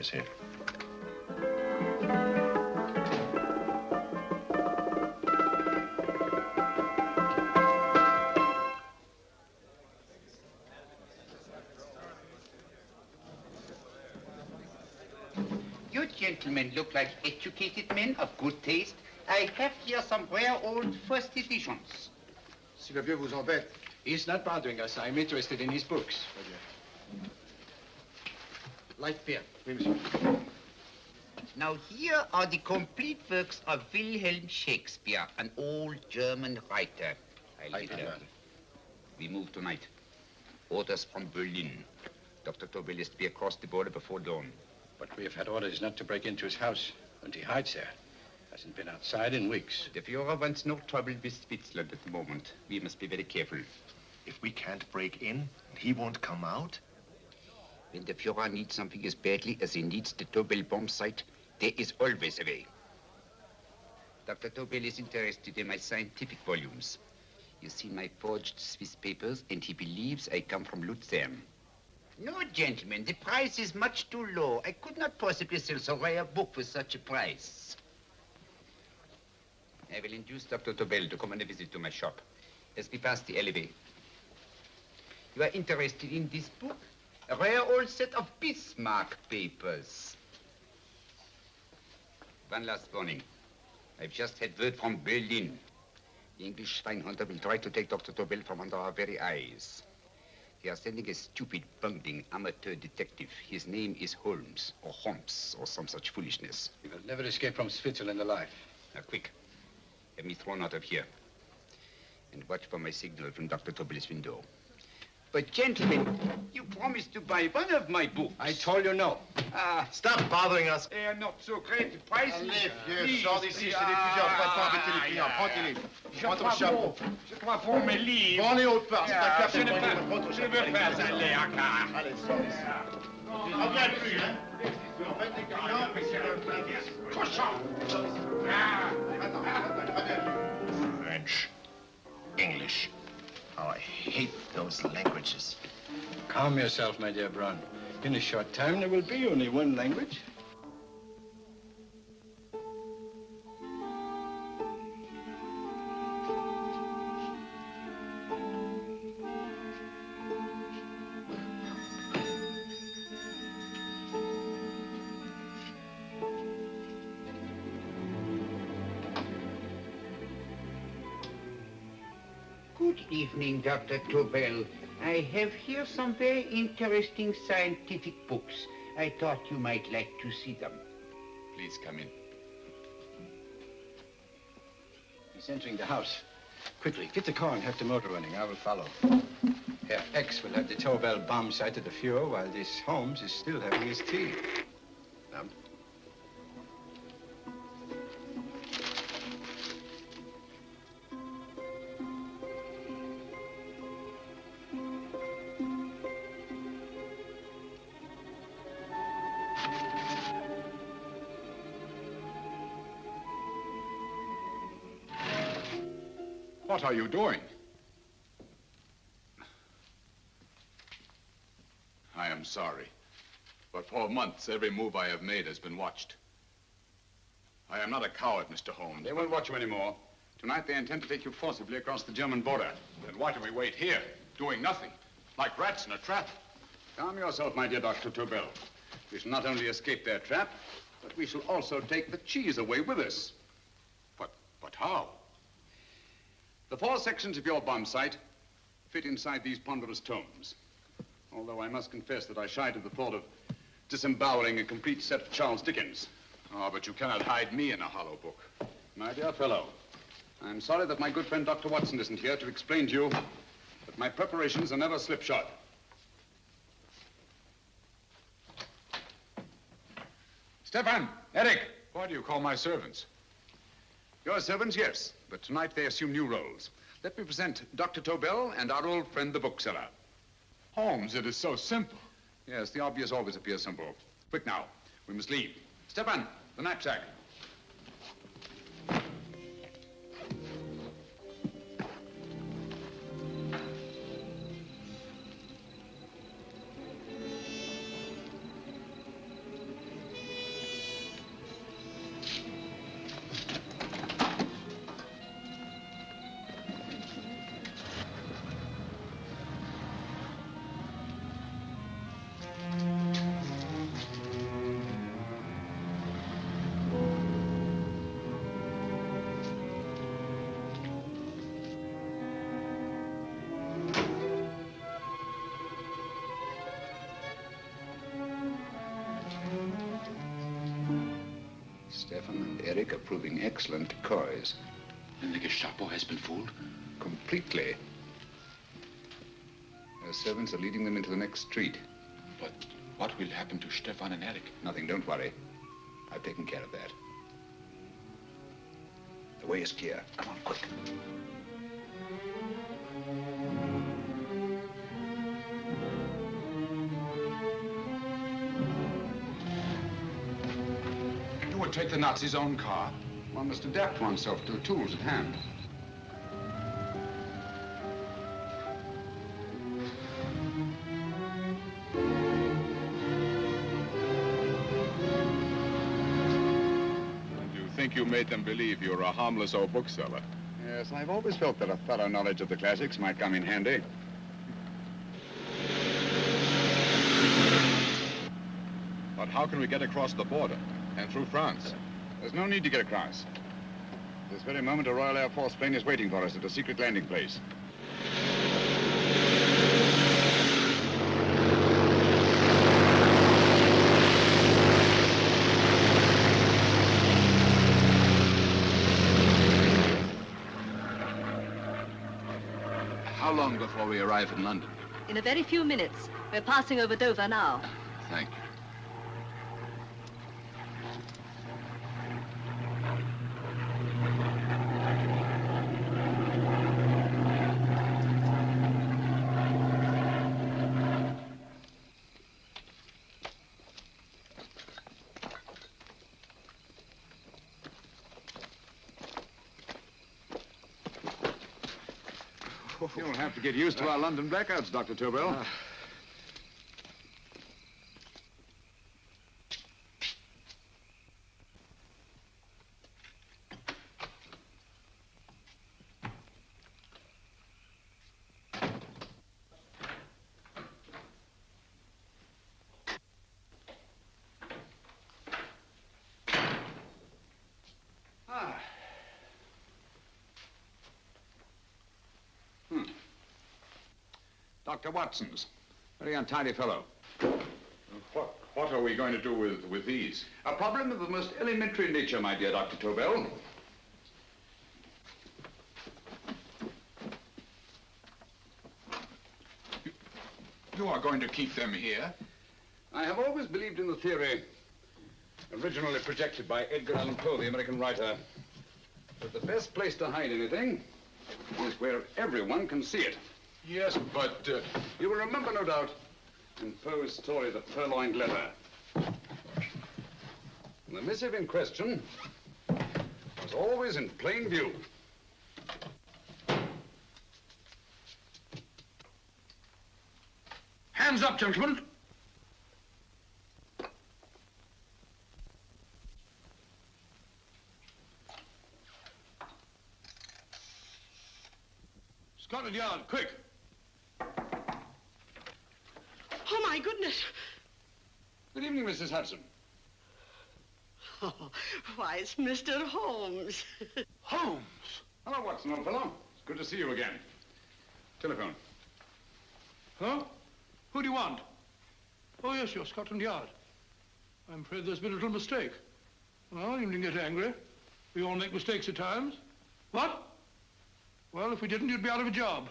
is here. You gentlemen look like educated men of good taste. I have here some rare old first editions. Si le vieux vous embête. He's not bothering us. I'm interested in his books. Light beer. Oui, monsieur. Now here are the complete works of Wilhelm Shakespeare, an old German writer. We move tonight. Orders from Berlin. Dr. Tobel is to be across the border before dawn. But we have had orders not to break into his house, and he hides there. Hasn't been outside in weeks. The Führer wants no trouble with Switzerland at the moment. We must be very careful. If we can't break in, he won't come out? When the Führer needs something as badly as he needs the super-bombsite, there is always a way. Dr. Tobel is interested in my scientific volumes. He's seen my forged Swiss papers, and he believes I come from Lucerne. No, gentlemen, the price is much too low. I could not possibly sell so rare a book for such a price. I will induce Dr. Tobel to come on a visit to my shop as we pass the alleyway. You are interested in this book? A rare old set of Bismarck papers. One last warning. I've just had word from Berlin. The English Schweinhunter will try to take Dr. Tobel from under our very eyes. They are sending a stupid, bungling amateur detective. His name is Holmes, or some such foolishness. He will never escape from Switzerland alive. Now, quick. Have me thrown out of here. And watch for my signal from Dr. Tobel's window. But, gentlemen, you promised to buy one of my books. I told you no. Stop bothering us. They are not so great prices. Allez, vieux, sors d'ici, c'est des plusieurs. Faut pas embêter les clients. Prends tes livres. Prends ton chapeau. Je crois pour mes livres. Prends les hautes parts. C'est un Je ne veux pas aller à car. Allez, sors d'ici. Reviens plus, hein. En fait, les clients, mais c'est le cochon. French, English. Oh, I hate those languages. Calm yourself, my dear Brown. In a short time, there will be only one language. Good evening, Dr. Tobel. I have here some very interesting scientific books. I thought you might like to see them. Please come in. He's entering the house. Quickly, get the car and have the motor running. I will follow. Herr X will have the Tobel bomb site at the Führer while this Holmes is still having his tea. Now, what are you doing? I am sorry, but for months, every move I have made has been watched. I am not a coward, Mr. Holmes. They won't watch you anymore. Tonight, they intend to take you forcibly across the German border. Then why do we wait here, doing nothing, like rats in a trap? Calm yourself, my dear Dr. Tobel. We shall not only escape their trap, but we shall also take the cheese away with us. But how? The 4 sections of your bomb site fit inside these ponderous tomes. Although I must confess that I shied at the thought of disemboweling a complete set of Charles Dickens. Oh, but you cannot hide me in a hollow book. My dear fellow, I'm sorry that my good friend Dr. Watson isn't here to explain to you that my preparations are never slipshod. Stefan, Eric, why do you call my servants? Your servants, yes, but tonight they assume new roles. Let me present Dr. Tobel and our old friend, the bookseller. Holmes, it is so simple. Yes, the obvious always appears simple. Quick now, we must leave. Stefan, the knapsack. Eric are proving excellent decoys. Then the Gestapo has been fooled? Completely. Their servants are leading them into the next street. But what will happen to Stefan and Eric? Nothing, don't worry. I've taken care of that. The way is clear. Come on, quick. You would take the Nazis' own car? One must adapt oneself to the tools at hand. You made them believe you were a harmless old bookseller. Yes, I've always felt that a thorough knowledge of the classics might come in handy. But how can we get across the border and through France? There's no need to get across. This very moment, a Royal Air Force plane is waiting for us at a secret landing place. How long before we arrive in London? In a very few minutes. We're passing over Dover now. Thank you. You'll have to get used to our London blackouts, Dr. Tobel. Dr. Watson's. Very untidy fellow. What are we going to do with these? A problem of the most elementary nature, my dear Dr. Tobel. You are going to keep them here? I have always believed in the theory, originally projected by Edgar Allan Poe, the American writer, that the best place to hide anything is where everyone can see it. Yes, but... You will remember, no doubt, in Poe's story, The Purloined Letter. The missive in question was always in plain view. Hands up, gentlemen. Scotland Yard, quick. Oh, my goodness. Good evening, Mrs. Hudson. Oh, why, it's Mr. Holmes. Holmes. Hello, Watson, old fellow. It's good to see you again. Telephone. Huh? Who do you want? Oh, yes, you're Scotland Yard. I'm afraid there's been a little mistake. Well, you needn't get angry. We all make mistakes at times. What? Well, if we didn't, you'd be out of a job.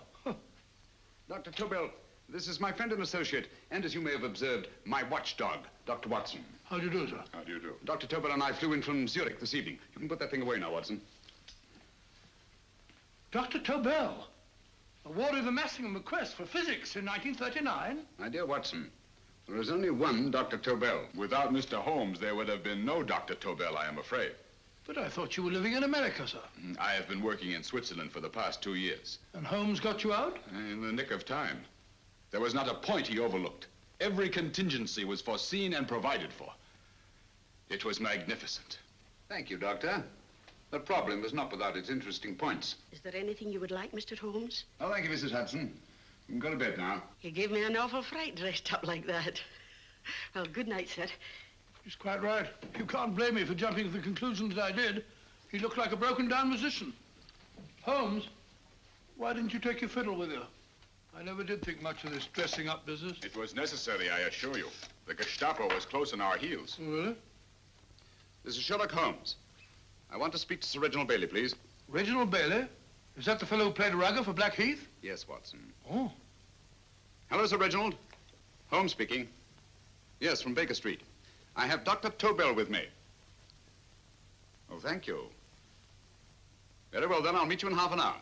Dr. Tobel, this is my friend and associate, and as you may have observed, my watchdog, Dr. Watson. How do you do, sir? How do you do? Dr. Tobel and I flew in from Zurich this evening. You can put that thing away now, Watson. Dr. Tobel, awarded the Massingham Bequest for physics in 1939. My dear Watson, there is only one Dr. Tobel. Without Mr. Holmes, there would have been no Dr. Tobel, I am afraid. But I thought you were living in America, sir. I have been working in Switzerland for the past 2 years. And Holmes got you out? In the nick of time. There was not a point he overlooked. Every contingency was foreseen and provided for. It was magnificent. Thank you, Doctor. The problem was not without its interesting points. Is there anything you would like, Mr. Holmes? Oh, thank you, Mrs. Hudson. You can go to bed now. You gave me an awful fright dressed up like that. Well, good night, sir. He's quite right. You can't blame me for jumping to the conclusion that I did. He looked like a broken-down musician. Holmes, why didn't you take your fiddle with you? I never did think much of this dressing-up business. It was necessary, I assure you. The Gestapo was close on our heels. Oh, really? This is Sherlock Holmes. I want to speak to Sir Reginald Bailey, please. Reginald Bailey? Is that the fellow who played rugger for Blackheath? Yes, Watson. Oh. Hello, Sir Reginald. Holmes speaking. Yes, from Baker Street. I have Dr. Tobel with me. Oh, thank you. Very well, then. I'll meet you in half an hour.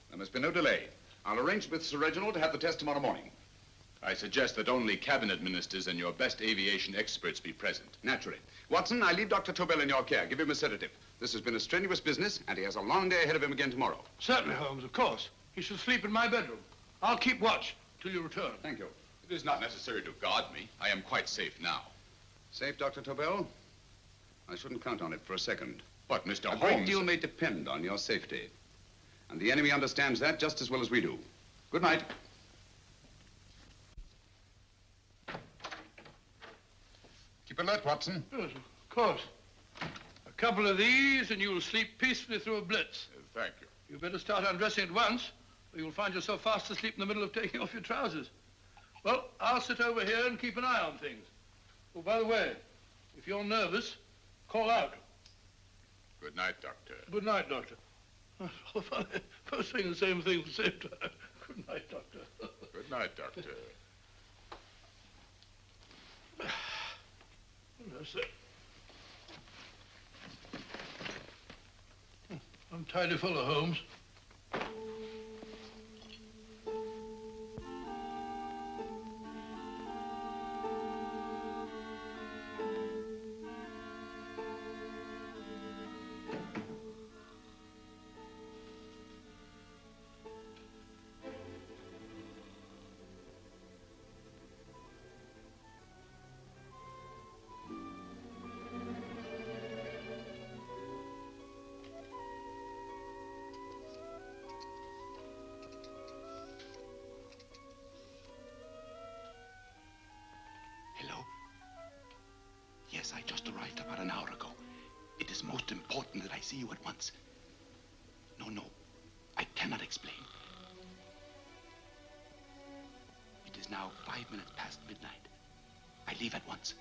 There must be no delay. I'll arrange with Sir Reginald to have the test tomorrow morning. I suggest that only cabinet ministers and your best aviation experts be present. Naturally. Watson, I leave Dr. Tobel in your care. Give him a sedative. This has been a strenuous business, and he has a long day ahead of him again tomorrow. Certainly, Holmes, of course. He should sleep in my bedroom. I'll keep watch till you return. Thank you. It is not necessary to guard me. I am quite safe now. Safe, Dr. Tobel? I shouldn't count on it for a second. But, Mr. A Holmes... great deal may depend on your safety. And the enemy understands that just as well as we do. Good night. Keep alert, Watson. Yes, of course. A couple of these and you'll sleep peacefully through a blitz. Thank you. You better start undressing at once, or you'll find yourself fast asleep in the middle of taking off your trousers. Well, I'll sit over here and keep an eye on things. Oh, by the way, if you're nervous, call out. Good night, Doctor. Good night, Doctor. Both saying the same thing at the same time. Good night, Doctor. Good night, Doctor. That's it. I'm tidy full of Holmes. Hello? Yes, I just arrived about an hour ago. It is most important that I see you at once. No, I cannot explain. It is now 5 minutes past midnight. I leave at once.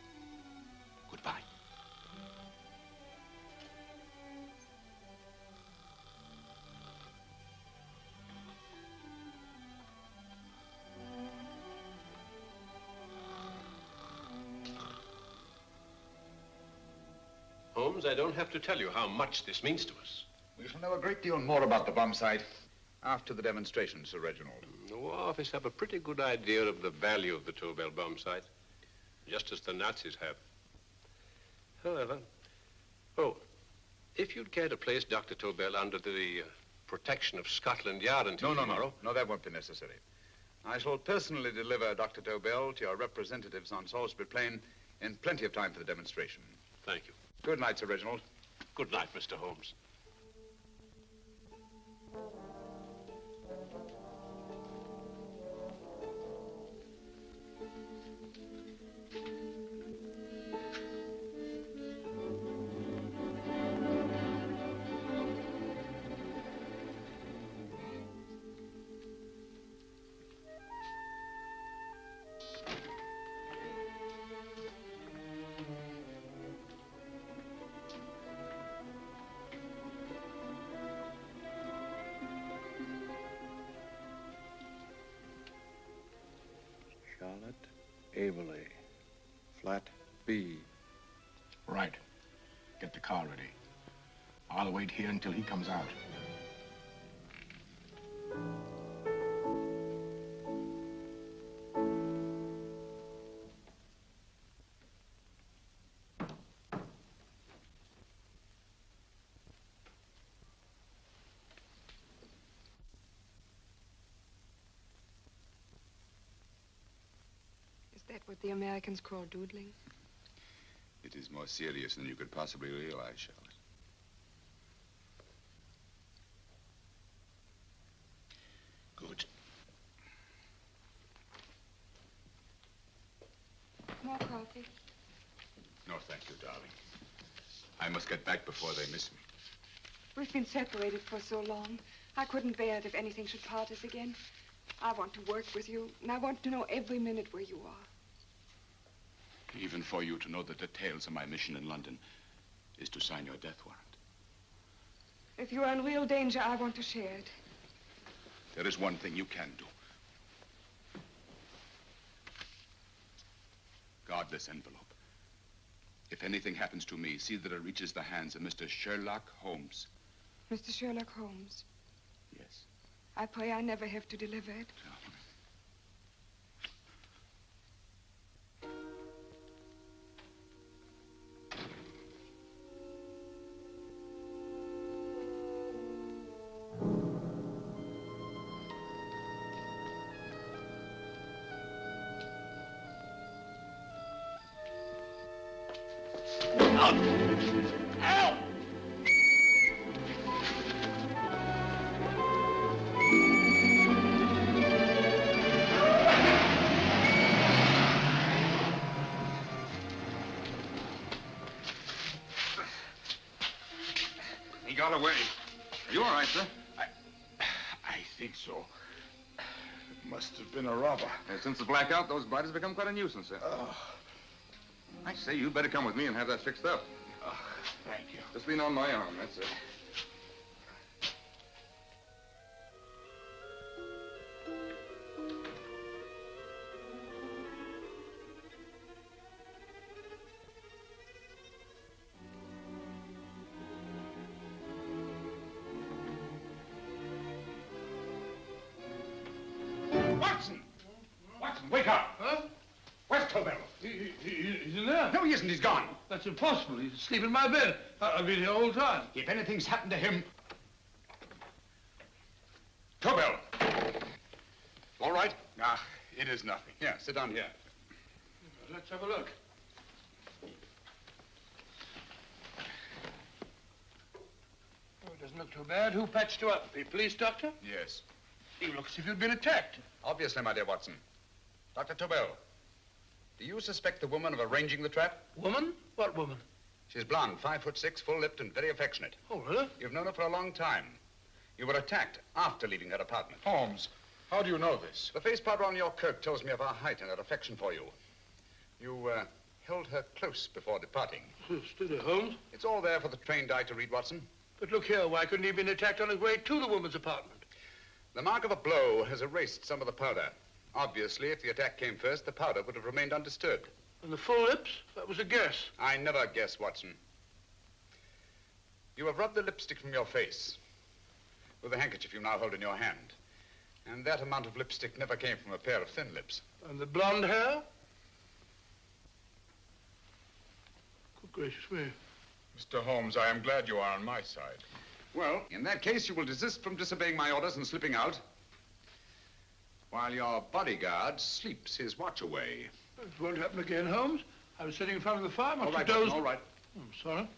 Goodbye. Holmes, I don't have to tell you how much this means to us. We shall know a great deal more about the bomb site after the demonstration, Sir Reginald. The War Office have a pretty good idea of the value of the Tobel bomb site, just as the Nazis have. However, if you'd care to place Dr. Tobel under the protection of Scotland Yard until tomorrow... No, that won't be necessary. I shall personally deliver Dr. Tobel to your representatives on Salisbury Plain in plenty of time for the demonstration. Thank you. Good night, Sir Reginald. Good night, Mr. Holmes. Charlotte Eberli, flat B. Right. Get the car ready. I'll wait here until he comes out. Is that what the Americans call doodling? It is more serious than you could possibly realize, Charlotte. Good. More coffee? No, thank you, darling. I must get back before they miss me. We've been separated for so long. I couldn't bear it if anything should part us again. I want to work with you, and I want to know every minute where you are. Even for you to know the details of my mission in London is to sign your death warrant. If you are in real danger, I want to share it. There is one thing you can do. Guard this envelope. If anything happens to me, see that it reaches the hands of Mr. Sherlock Holmes. Mr. Sherlock Holmes. Yes. I pray I never have to deliver it. He got away. Are you all right, sir? I think so. It must have been a robber. Since the blackout, those biters have become quite a nuisance, sir. I say, you better come with me and have that fixed up. Thank you. Just lean on my arm, that's it. Watson! Watson, wake up! Huh? Where's Tobel? He's in there. No, he isn't. He's gone. That's impossible. He's asleep in my bed. I've been here all the time. If anything's happened to him... Tobel! All right? Ah, it is nothing. Yeah, sit down here. Let's have a look. Oh, it doesn't look too bad. Who patched you up? The police doctor? Yes. You look as if you'd been attacked. Obviously, my dear Watson. Dr. Tobel, do you suspect the woman of arranging the trap? Woman? What woman? She's blonde, 5'6", full-lipped, and very affectionate. Oh, really? You've known her for a long time. You were attacked after leaving her apartment. Holmes, how do you know this? The face powder on your coat tells me of her height and her affection for you. You held her close before departing. Steady, Holmes. It's all there for the trained eye to read, Watson. But look here, why couldn't he have been attacked on his way to the woman's apartment? The mark of a blow has erased some of the powder. Obviously, if the attack came first, the powder would have remained undisturbed. And the full lips? That was a guess. I never guess, Watson. You have rubbed the lipstick from your face with the handkerchief you now hold in your hand. And that amount of lipstick never came from a pair of thin lips. And the blonde hair? Good gracious me. Mr. Holmes, I am glad you are on my side. Well, in that case, you will desist from disobeying my orders and slipping out while your bodyguard sleeps his watch away. It won't happen again, Holmes. I was sitting in front of the fire. All right, Watson, all right. I'm sorry.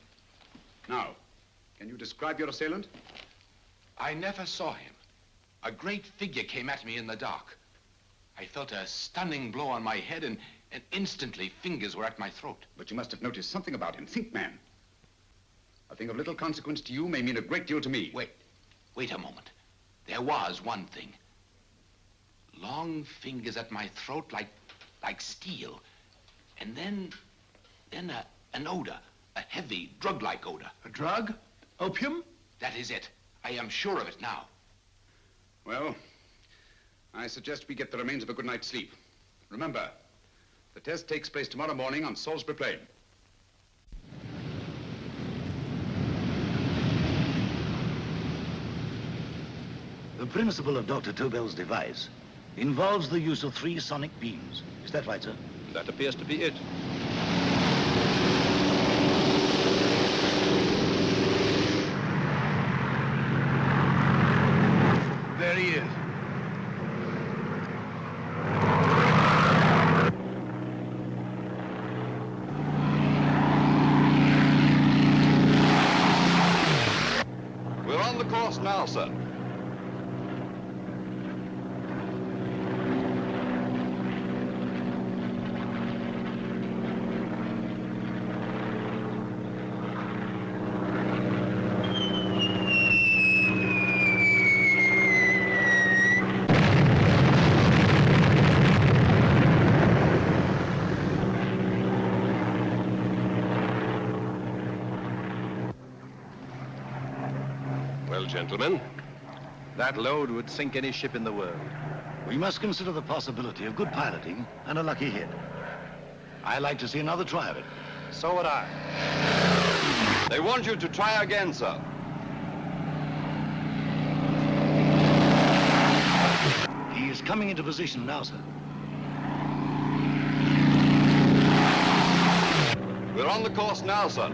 Now, can you describe your assailant? I never saw him. A great figure came at me in the dark. I felt a stunning blow on my head, and instantly fingers were at my throat. But you must have noticed something about him. Think, man. A thing of little consequence to you may mean a great deal to me. Wait a moment. There was one thing. Long fingers at my throat like steel. And then an odor, a heavy, drug-like odor. A drug? Opium? That is it. I am sure of it now. Well, I suggest we get the remains of a good night's sleep. Remember, the test takes place tomorrow morning on Salisbury Plain. The principle of Dr. Tobel's device involves the use of 3 sonic beams. Is that right, sir? That appears to be it. There he is. We're on the course now, sir. gentlemen. That load would sink any ship in the world. We must consider the possibility of good piloting and a lucky hit. I like to see another try of it. So would I. They want you to try again, sir. He is coming into position now, sir. We're on the course now, sir.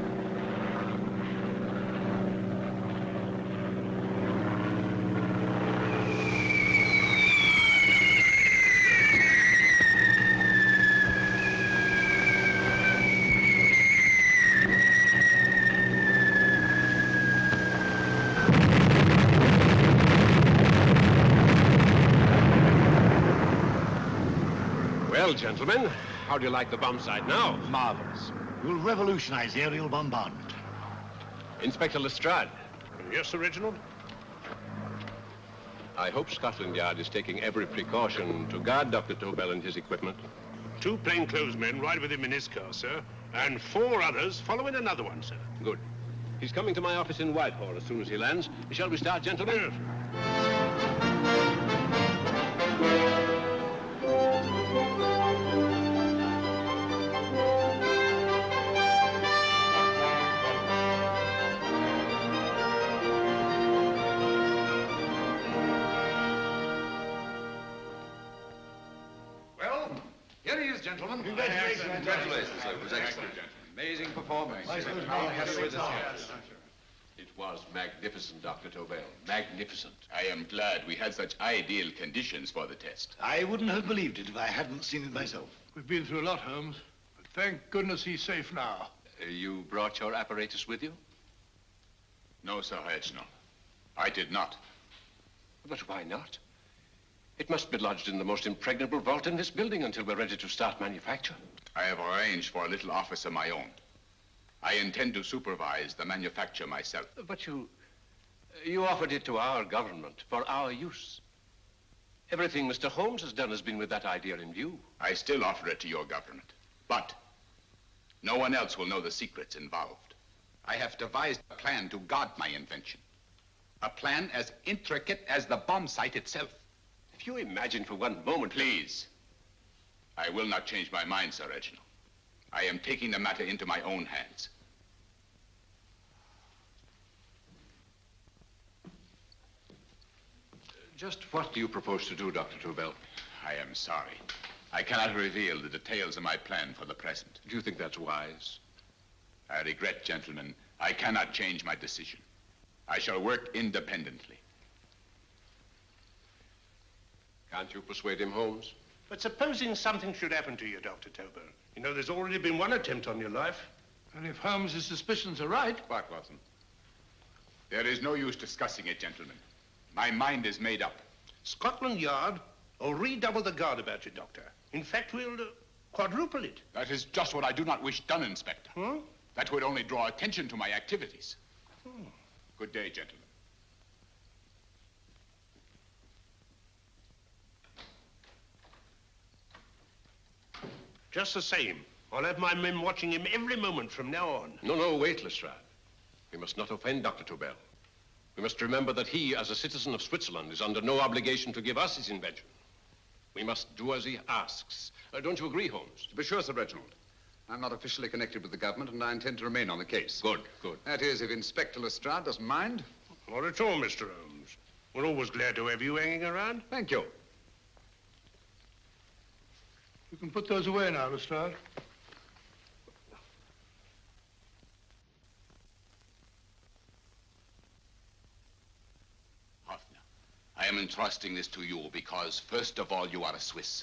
Well, gentlemen, how do you like the bomb site now? Marvelous. We'll revolutionize aerial bombardment. Inspector Lestrade. Yes, Sir Reginald? I hope Scotland Yard is taking every precaution to guard Dr. Tobel and his equipment. 2 plainclothes men ride with him in his car, sir, and 4 others follow in another one, sir. Good. He's coming to my office in Whitehall as soon as he lands. Shall we start, gentlemen? Yes. Here he is, gentlemen. Congratulations, sir. It was excellent. Amazing performance. It was magnificent, Dr. Tobel. Magnificent. I am glad we had such ideal conditions for the test. I wouldn't have believed it if I hadn't seen it myself. We've been through a lot, Holmes, but thank goodness he's safe now. You brought your apparatus with you? No, Sir Reginald. I did not. But why not? It must be lodged in the most impregnable vault in this building until we're ready to start manufacture. I have arranged for a little office of my own. I intend to supervise the manufacture myself. But you offered it to our government for our use. Everything Mr. Holmes has done has been with that idea in view. I still offer it to your government, but no one else will know the secrets involved. I have devised a plan to guard my invention. A plan as intricate as the bomb site itself. If you imagine for one moment... Please. I will not change my mind, Sir Reginald. I am taking the matter into my own hands. Just what do you propose to do, Dr. Tobel? I am sorry. I cannot reveal the details of my plan for the present. Do you think that's wise? I regret, gentlemen, I cannot change my decision. I shall work independently. Can't you persuade him, Holmes? But supposing something should happen to you, Dr. Tobel. You know, there's already been one attempt on your life. And if Holmes's suspicions are right... What, Watson? There is no use discussing it, gentlemen. My mind is made up. Scotland Yard will redouble the guard about you, Doctor. In fact, we'll quadruple it. That is just what I do not wish done, Inspector. Huh? That would only draw attention to my activities. Good day, gentlemen. Just the same, I'll have my men watching him every moment from now on. No, wait, Lestrade. We must not offend Dr. Tobel. We must remember that he, as a citizen of Switzerland, is under no obligation to give us his invention. We must do as he asks. Don't you agree, Holmes? To be sure, Sir Reginald. I'm not officially connected with the government, and I intend to remain on the case. Good. That is, if Inspector Lestrade doesn't mind. Not at all, Mr. Holmes. We're always glad to have you hanging around. Thank you. You can put those away now, Lestrade. Hoffner, I am entrusting this to you because, first of all, you are a Swiss.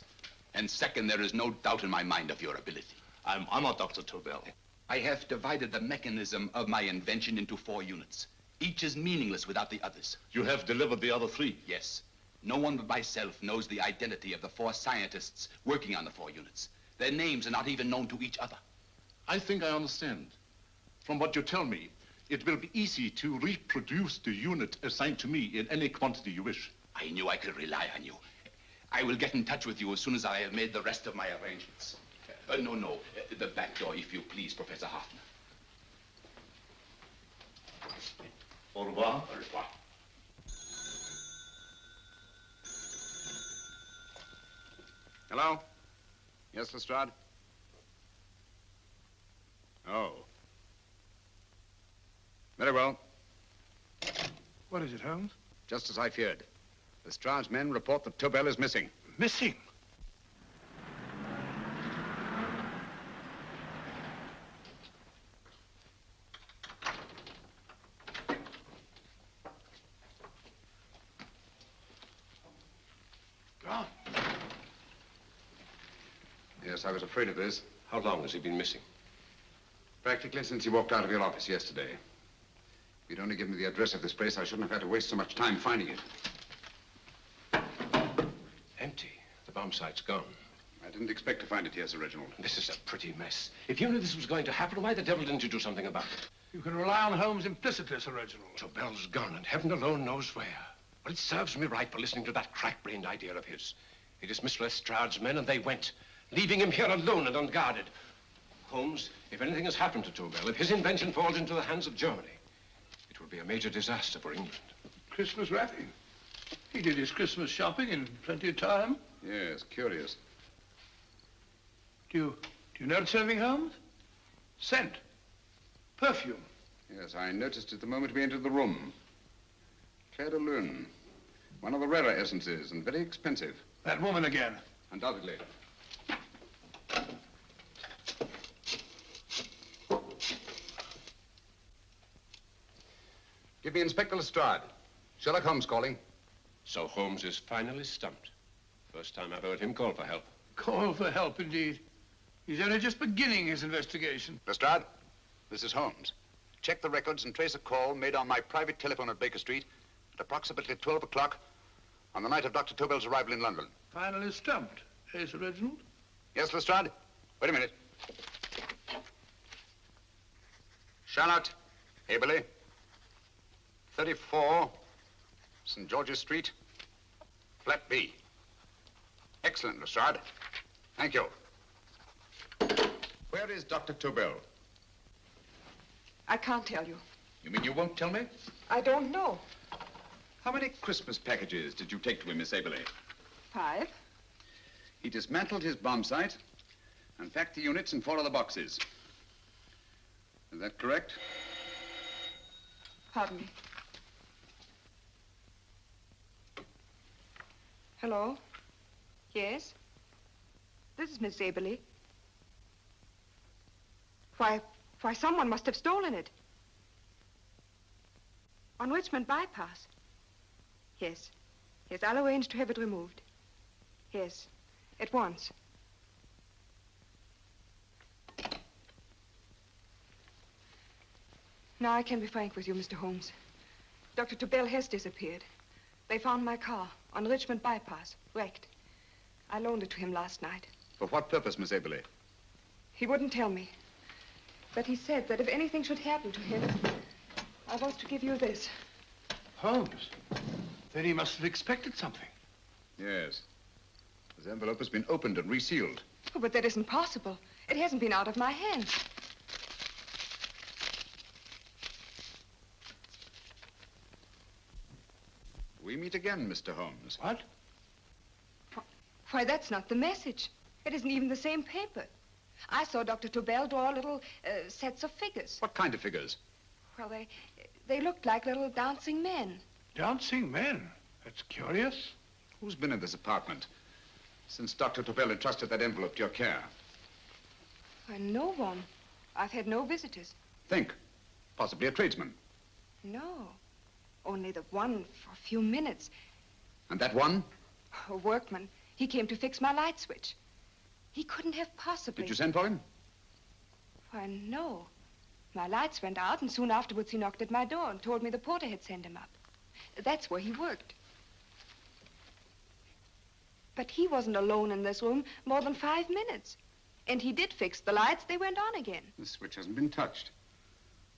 And second, there is no doubt in my mind of your ability. I'm honored, Dr. Tobel. I have divided the mechanism of my invention into 4 units. Each is meaningless without the others. You have delivered the other 3? Yes. No one but myself knows the identity of the 4 scientists working on the 4 units. Their names are not even known to each other. I think I understand. From what you tell me, it will be easy to reproduce the unit assigned to me in any quantity you wish. I knew I could rely on you. I will get in touch with you as soon as I have made the rest of my arrangements. No. The back door, if you please, Professor Hoffner. Au revoir. Au revoir. Hello? Yes, Lestrade? Oh. Very well. What is it, Holmes? Just as I feared. Lestrade's men report that Tobel is missing. Missing? Gone. Yes, I was afraid of this. How long has he been missing? Practically since he walked out of your office yesterday. If you'd only given me the address of this place, I shouldn't have had to waste so much time finding it. Empty. The bomb site's gone. I didn't expect to find it here, Sir Reginald. This is a pretty mess. If you knew this was going to happen, why the devil didn't you do something about it? You can rely on Holmes implicitly, Sir Reginald. Tobel's gone, and heaven alone knows where. Well, it serves me right for listening to that crack-brained idea of his. He dismissed Lestrade's men, and they went, leaving him here alone and unguarded. Holmes, if anything has happened to Tobel, if his invention falls into the hands of Germany, it will be a major disaster for England. Christmas wrapping. He did his Christmas shopping in plenty of time. Yes, curious. Do you notice anything, Holmes? Scent. Perfume. Yes, I noticed it the moment we entered the room. Clair de Lune. One of the rarer essences, and very expensive. That woman again. Undoubtedly. Give me Inspector Lestrade. Sherlock Holmes calling. So Holmes is finally stumped. First time I've heard him call for help. Call for help, indeed. He's only just beginning his investigation. Lestrade, this is Holmes. Check the records and trace a call made on my private telephone at Baker Street at approximately 12 o'clock on the night of Dr. Tobel's arrival in London. Finally stumped, eh, Sir Reginald? Yes, Lestrade? Wait a minute. Charlotte Eberli, 34 St. George's Street, flat B. Excellent, Lestrade. Thank you. Where is Dr. Tobel? I can't tell you. You mean you won't tell me? I don't know. How many Christmas packages did you take to him, Miss Eberli? 5. He dismantled his bomb site and packed the units in 4 of the boxes. Is that correct? Pardon me. Hello? Yes? This is Miss Eberli. Why, someone must have stolen it. On Richmond Bypass. Yes. Yes, I'll arrange to have it removed. Yes, at once. Now I can be frank with you, Mr. Holmes. Dr. Tobel has disappeared. They found my car on Richmond Bypass, wrecked. I loaned it to him last night. For what purpose, Miss Eberli? He wouldn't tell me. But he said that if anything should happen to him, I was to give you this. Holmes? Then he must have expected something. Yes. This envelope has been opened and resealed. Oh, but that isn't possible. It hasn't been out of my hands. We meet again, Mr. Holmes. What? Why, that's not the message. It isn't even the same paper. I saw Dr. Tobel draw little sets of figures. What kind of figures? Well, they looked like little dancing men. Dancing men? That's curious. Who's been in this apartment since Dr. Tobel entrusted that envelope to your care? Why, no one. I've had no visitors. Think. Possibly a tradesman. No. Only the one for a few minutes. And that one? A workman. He came to fix my light switch. He couldn't have possibly... Did you send for him? Why, no. My lights went out, and soon afterwards he knocked at my door and told me the porter had sent him up. That's where he worked. But he wasn't alone in this room more than 5 minutes. And he did fix the lights. They went on again. The switch hasn't been touched.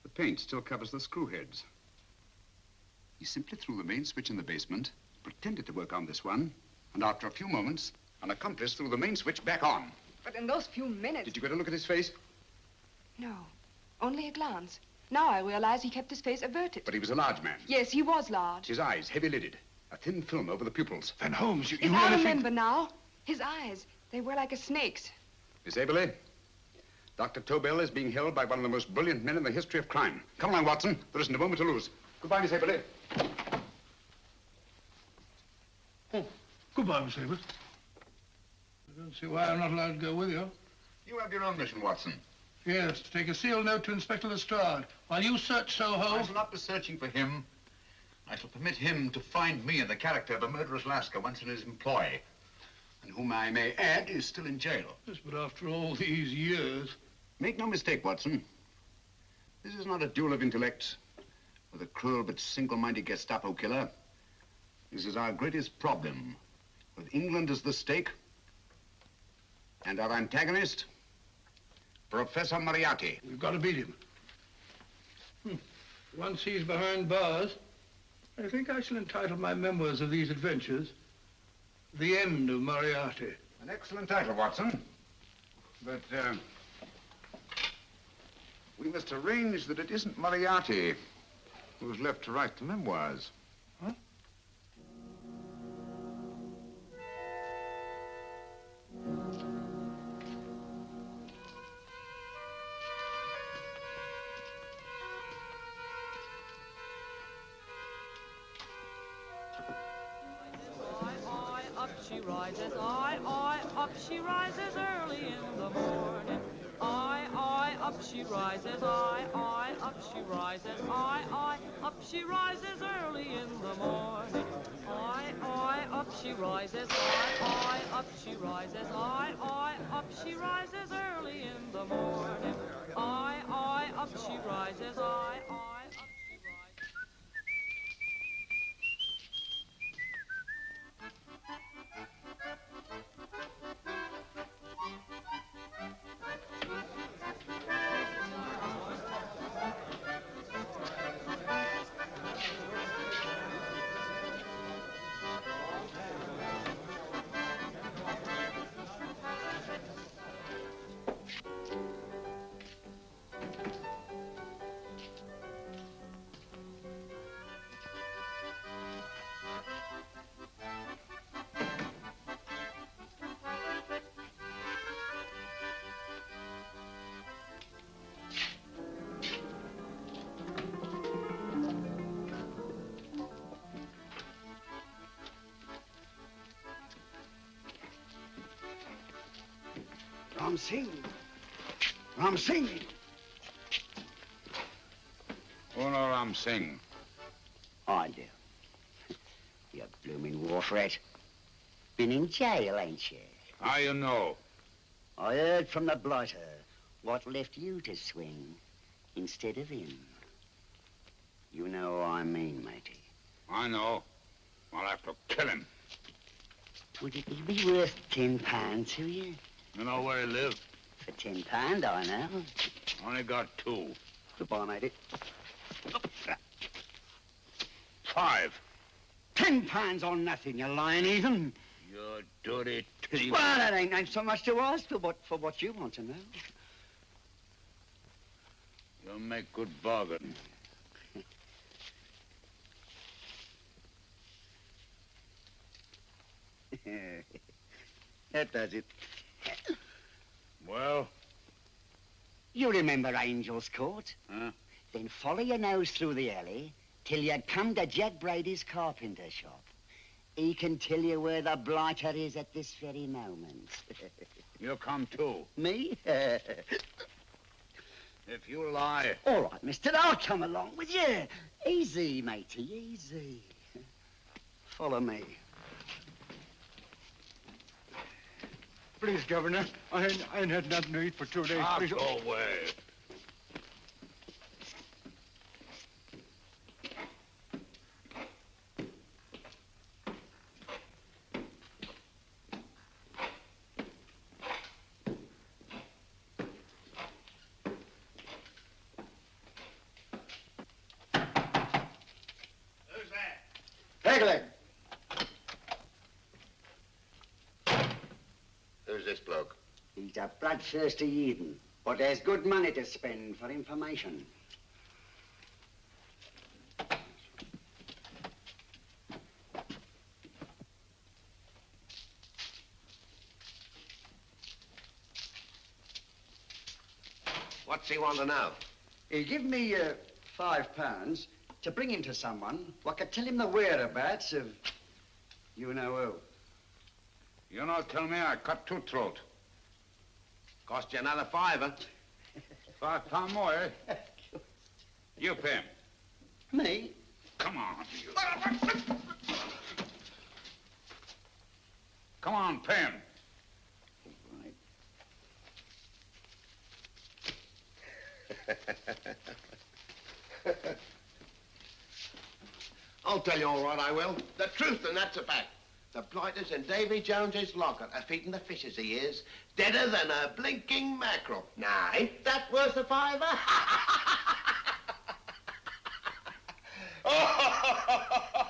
The paint still covers the screw heads. He simply threw the main switch in the basement, pretended to work on this one, and after a few moments, an accomplice threw the main switch back on. But in those few minutes... Did you get a look at his face? No, only a glance. Now I realize he kept his face averted. But he was a large man. Yes, he was large. His eyes, heavy-lidded. A thin film over the pupils. Van Holmes, you I remember now. His eyes, They were like a snake's. Miss Eberli, Dr. Tobel is being held by one of the most brilliant men in the history of crime. Come along, Watson. There isn't a moment to lose. Goodbye, Miss Eberli. Oh, goodbye, Miss Eberli. I don't see why I'm not allowed to go with you. You have your own mission, Watson. Yes, to take a sealed note to Inspector Lestrade while you search Soho. I shall not be searching for him. I shall permit him to find me in the character of a murderous Lascar once in his employ, and whom I may add is still in jail. Yes, but after all these years... Make no mistake, Watson. This is not a duel of intellects with a cruel but single-minded Gestapo killer. This is our greatest problem, with England as the stake, and our antagonist, Professor Moriarty. We've got to beat him. Once he's behind bars, I think I shall entitle my memoirs of these adventures, The End of Moriarty. An excellent title, Watson. But, we must arrange that it isn't Moriarty who's left to write the memoirs. Huh? Up she rises, up she rises early in the morning. Up she rises, up she rises, up she rises early in the morning. Up she rises, up she rises, up she rises early in the morning. Up she rises, up she rises. Ram Singh. Ram Singh. Oh, no, Ram Singh. I do. You blooming wharf rat. Been in jail, ain't you? How you know? I heard from the blighter what left you to swing instead of him. You know what I mean, matey. I know. I'll have to kill him. Would it be worth £10 to you? You know where he lives? For £10, I know. Only got 2. Goodbye, matey. 5. £10 on nothing, you lying heathen. You dirty thief. Well, that ain't so much to ask for what you want to know. You make good bargain. That does it. Well? You remember Angel's Court? Huh? Then follow your nose through the alley till you come to Jack Brady's carpenter shop. He can tell you where the blighter is at this very moment. You come too. Me? If you lie... All right, mister, I'll come along with you. Easy, matey, easy. Follow me. Please, Governor, I ain't had nothing to eat for 2 days. Please. Go away. Who's that? Pegleg. Who's this bloke? He's a bloodthirsty heathen, but there's good money to spend for information. What's he want to know? He give me £5 to bring him to someone what could tell him the whereabouts of you know who. You not tell me I cut two throat. Cost you another £5. £5 more, eh? You pay him. Me? Come on, you. Come on, pay him. I'll tell you all right, I will. The truth, and that's a fact. The blighters in Davy Jones's locker are feeding the fishes he is, deader than a blinking mackerel. Now, ain't that worth a £5?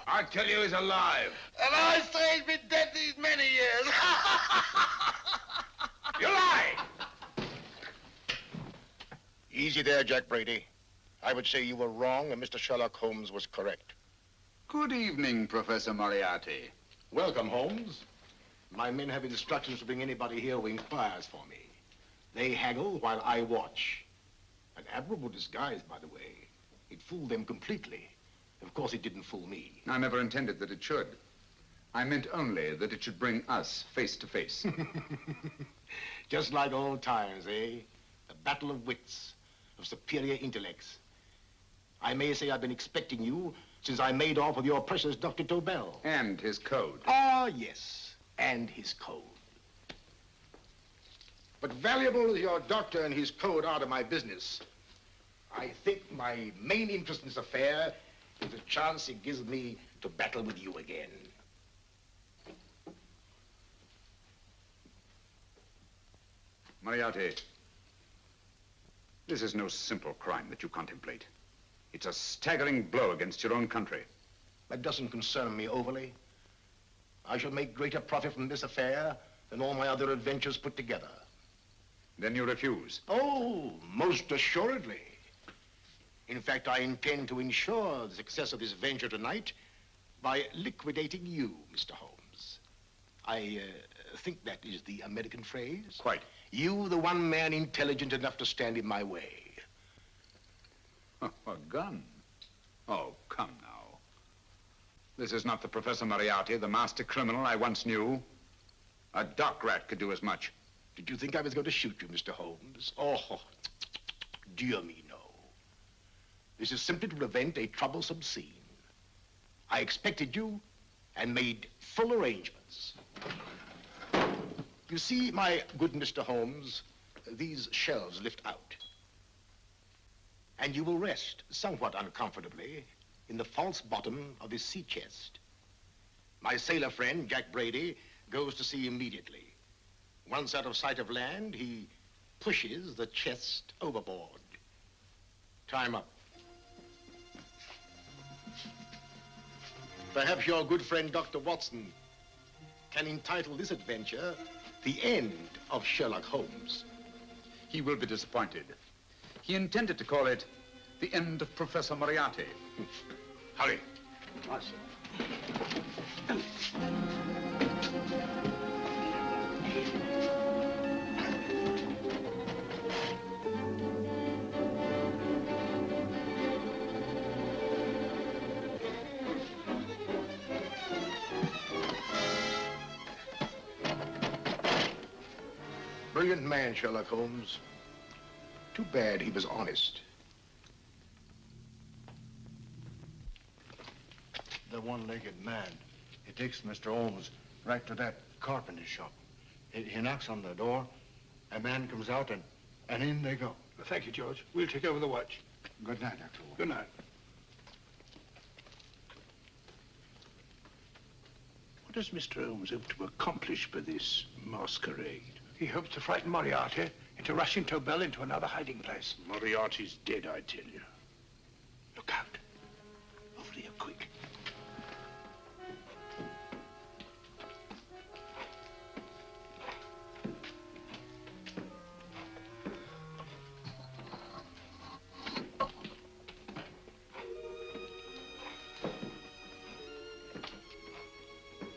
I tell you he's alive. And I say he's been dead these many years. You lie! Easy there, Jack Brady. I would say you were wrong and Mr. Sherlock Holmes was correct. Good evening, Professor Moriarty. Welcome, Holmes. My men have instructions to bring anybody here who inquires for me. They haggle while I watch. An admirable disguise, by the way. It fooled them completely. Of course, it didn't fool me. I never intended that it should. I meant only that it should bring us face to face. Just like old times, eh? A battle of wits, of superior intellects. I may say I've been expecting you since I made off with your precious Dr. Tobel. And his code. Ah, yes, and his code. But valuable as your doctor and his code are to my business, I think my main interest in this affair is the chance it gives me to battle with you again. Moriarty, this is no simple crime that you contemplate. It's a staggering blow against your own country. That doesn't concern me overly. I shall make greater profit from this affair than all my other adventures put together. Then you refuse? Oh, most assuredly. In fact, I intend to ensure the success of this venture tonight by liquidating you, Mr. Holmes. I think that is the American phrase. Quite. You, the one man intelligent enough to stand in my way. A gun? Oh, come now. This is not the Professor Moriarty, the master criminal I once knew. A dock rat could do as much. Did you think I was going to shoot you, Mr. Holmes? Oh, dear me, no. This is simply to prevent a troublesome scene. I expected you and made full arrangements. You see, my good Mr. Holmes, these shelves lift out. And you will rest somewhat uncomfortably in the false bottom of this sea chest. My sailor friend, Jack Brady, goes to sea immediately. Once out of sight of land, he pushes the chest overboard. Time up. Perhaps your good friend, Dr. Watson, can entitle this adventure The End of Sherlock Holmes. He will be disappointed. He intended to call it The End of Professor Moriarty. Hurry. Right, sir. Brilliant man, Sherlock Holmes. Too bad he was honest. The one-legged man. He takes Mr. Holmes right to that carpenter shop. He knocks on the door, a man comes out, and in they go. Well, thank you, George. We'll take over the watch. Good night, Dr. Holmes. Good night. What does Mr. Holmes hope to accomplish by this masquerade? He hopes to frighten Moriarty into rushing Tobel into another hiding place. Moriarty's dead, I tell you. Look out. Over here, quick.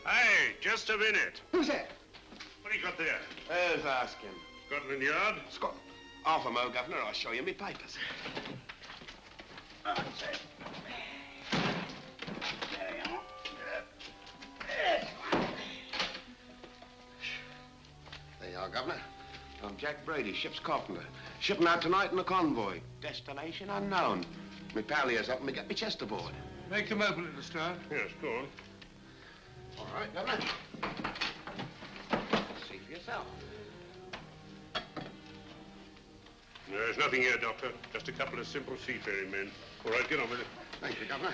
Hey, just a minute. Who's that? What do you got there? Who's asking? Scotland Yard? Scott. Half a mo, Governor. I'll show you me papers. That's it. There you are. There you are, Governor. I'm Jack Brady, ship's carpenter. Shipping out tonight in a convoy. Destination unknown. My pal here's helping me get my chest aboard. Make them open it, Lestrade. Yes, go on. All right, Governor. See for yourself. There's nothing here, Doctor. Just a couple of simple seafaring men. All right, get on with it. Thank you, Governor.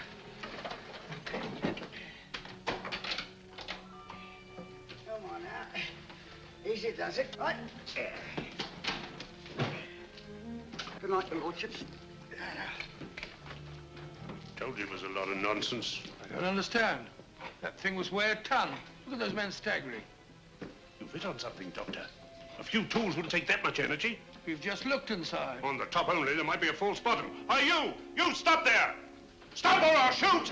Come on now. Easy does it, right? Good night, your lordships. Told you it was a lot of nonsense. I don't understand. That thing was weigh a ton. Look at those men staggering. You've hit on something, Doctor. A few tools wouldn't take that much energy. We've just looked inside. On the top only, there might be a false bottom. Hey, you! You stop there! Stop or I'll shoot!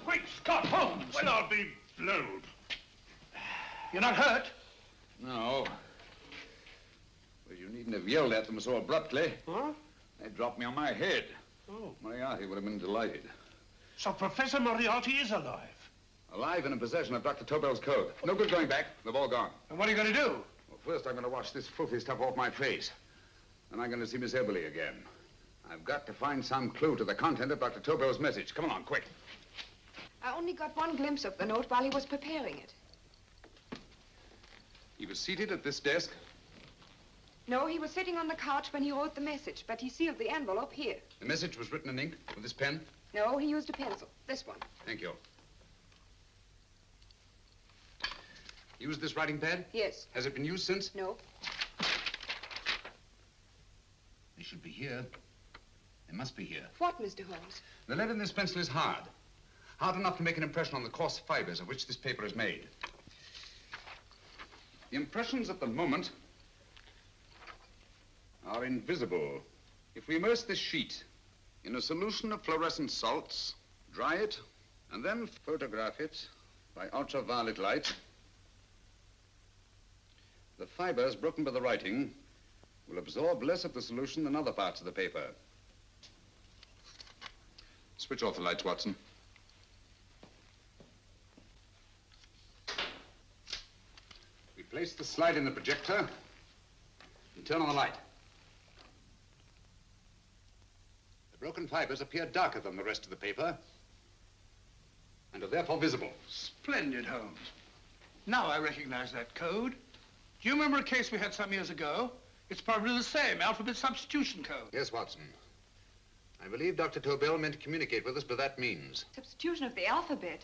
Great Scott, Holmes! Well, I'll be blowed. You're not hurt? No. Well, you needn't have yelled at them so abruptly. Huh? They dropped me on my head. Oh. Moriarty would have been delighted. So Professor Moriarty is alive? Alive and in possession of Dr. Tobel's code. No good going back. They've all gone. And what are you going to do? Well, first I'm going to wash this filthy stuff off my face. Then I'm going to see Miss Eberli again. I've got to find some clue to the content of Dr. Tobel's message. Come along, quick. I only got one glimpse of the note while he was preparing it. He was seated at this desk. No, he was sitting on the couch when he wrote the message, but he sealed the envelope here. The message was written in ink with this pen. No, he used a pencil. This one. Thank you. Used this writing pad? Yes. Has it been used since? No. They should be here. They must be here. What, Mr. Holmes? The lead in this pencil is hard. Hard enough to make an impression on the coarse fibers of which this paper is made. The impressions at the moment are invisible. If we immerse this sheet in a solution of fluorescent salts, dry it, and then photograph it by ultraviolet light, the fibers broken by the writing will absorb less of the solution than other parts of the paper. Switch off the lights, Watson. We place the slide in the projector and turn on the light. The broken fibers appear darker than the rest of the paper and are therefore visible. Splendid, Holmes. Now I recognize that code. Do you remember a case we had some years ago? It's probably the same, alphabet substitution code. Yes, Watson. I believe Dr. Tobel meant to communicate with us by that means. Substitution of the alphabet?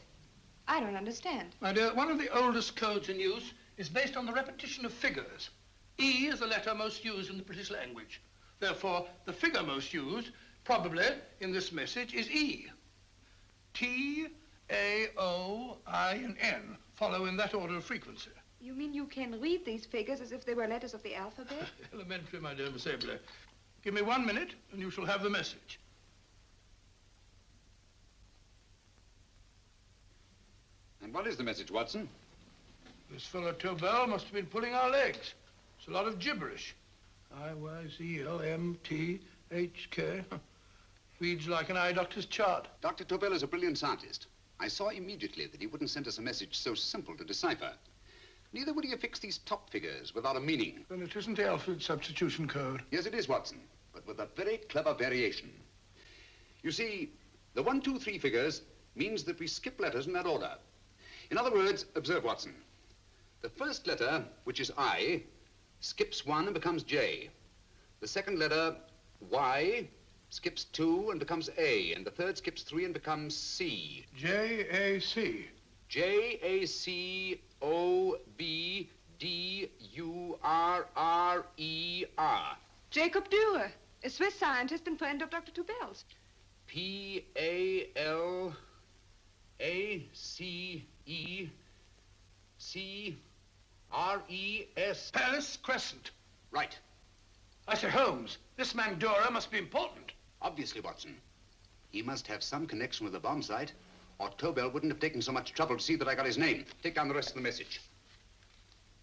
I don't understand. My dear, one of the oldest codes in use is based on the repetition of figures. E is the letter most used in the British language. Therefore, the figure most used, probably in this message, is E. T, A, O, I, and N follow in that order of frequency. You mean you can read these figures as if they were letters of the alphabet? Elementary, my dear Miss Eberli. Give me 1 minute, and you shall have the message. And what is the message, Watson? This fellow Tobel must have been pulling our legs. It's a lot of gibberish. I-Y-Z-L-M-T-H-K. Reads like an eye doctor's chart. Dr. Tobel is a brilliant scientist. I saw immediately that he wouldn't send us a message so simple to decipher. Neither would he affix these top figures without a meaning. Then it isn't the alphabet substitution code. Yes, it is, Watson, but with a very clever variation. You see, the 1, 2, 3 figures means that we skip letters in that order. In other words, observe, Watson. The first letter, which is I, skips 1 and becomes J. The second letter, Y, skips 2 and becomes A. And the third skips 3 and becomes C. J-A-C. J-A-C-O-B-D-U-R-R-E-R. Jacob Dürer, a Swiss scientist and friend of Dr. Tobel's. P-A-L-A-C-E-C-R-E-S. Paris Crescent. Right. I say, Holmes, this man Dora must be important. Obviously, Watson. He must have some connection with the bomb site, or Tobel wouldn't have taken so much trouble to see that I got his name. Take down the rest of the message.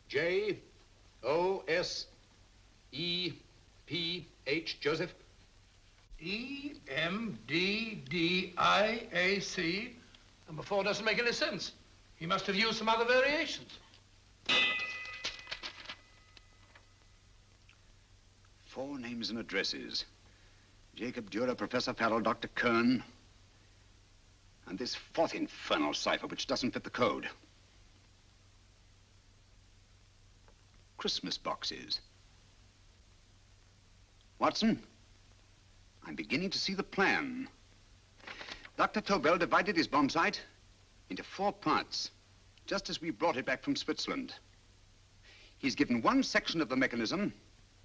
J-O-S-E-P-H, Joseph. E-M-D-D-I-A-C. Number 4 doesn't make any sense. He must have used some other variations. 4 names and addresses. Jacob Dura, Professor Farrell, Dr. Kern, and this 4th infernal cipher, which doesn't fit the code. Christmas boxes. Watson, I'm beginning to see the plan. Dr. Tobel divided his bomb site into 4 parts, just as we brought it back from Switzerland. He's given one section of the mechanism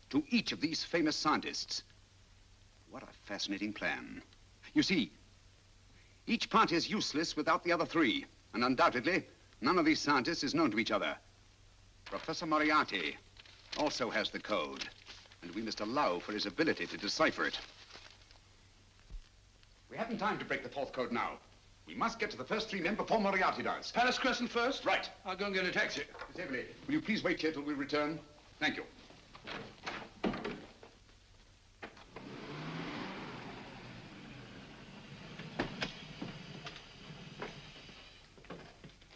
to each of these famous scientists. What a fascinating plan. You see, each part is useless without the other 3, and undoubtedly, none of these scientists is known to each other. Professor Moriarty also has the code, and we must allow for his ability to decipher it. We haven't time to break the 4th code now. We must get to the first 3 men before Moriarty does. Palace Crescent first? Right. I'll go and get a taxi. Miss Eberli, will you please wait here till we return? Thank you.